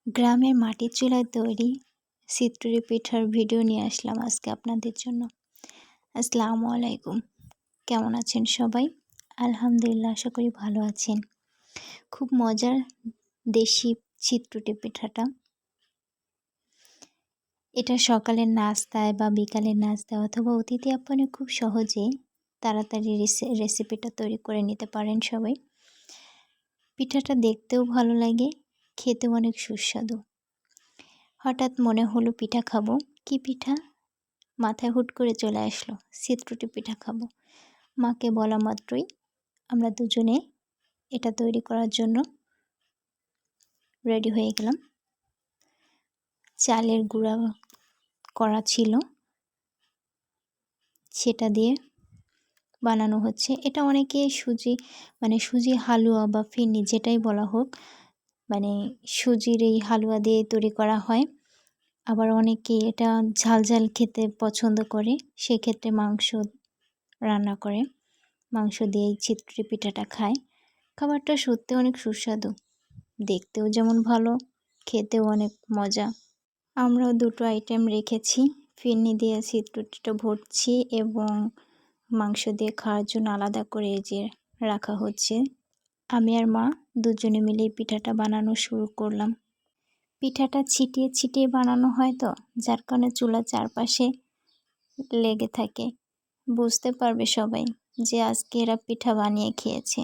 গ্রামের মাটির চুলায় তৈরি চিতই পিঠার ভিডিও নিয়ে আসলাম আজকে আপনাদের জন্য। আসসালামু আলাইকুম, কেমন আছেন সবাই? আলহামদুলিল্লাহ, আশা করি ভালো আছেন। খুব মজার দেশি চিতই পিঠাটা। এটা সকালের নাস্তায় বা বিকালের নাস্তায় অথবা অতিথি আপ্যায়নে খুব সহজেই তাড়াতাড়ি রেসিপিটা তৈরি করে নিতে পারেন সবাই। পিঠাটা দেখতেও ভালো লাগে, খেতেও অনেক সুস্বাদু। হঠাৎ মনে হলো পিঠা খাবো। কি পিঠা? মাথায় হুট করে চলে আসলো চিতই পিঠা খাবো। মাকে বলা মাত্রই আমরা দুজনে এটা তৈরি করার জন্য রেডি হয়ে গেলাম। চালের গুঁড়া করা ছিল, সেটা দিয়ে বানানো হচ্ছে। এটা অনেকে সুজি হালুয়া বা ফিরনি যেটাই বলা হোক, সুজির এই হালুয়া দিয়ে তৈরি করা হয়। আবার অনেকে এটা ঝাল ঝাল খেতে পছন্দ করে, সেক্ষেত্রে মাংস রান্না করে মাংস দিয়ে এই চিতই পিঠাটা খায়। খাবারটা সত্যি অনেক সুস্বাদু, দেখতেও যেমন ভালো, খেতেও অনেক মজা। আমরাও দুটো আইটেম রেখেছি, ফিরনি দিয়ে চিতইটা ভরছি এবং মাংস দিয়ে খাওয়ার জন্য আলাদা করে যে রাখা হচ্ছে। আমি আর মা দুজনে মিলে পিঠাটা বানানো শুরু করলাম। পিঠাটা ছিটিয়ে ছিটিয়ে বানানো হয় তো, যার কারণে চুলার চারপাশে লেগে থাকে। বুঝতে পারবে সবাই যে আজকে এরা পিঠা বানিয়ে খেয়েছে।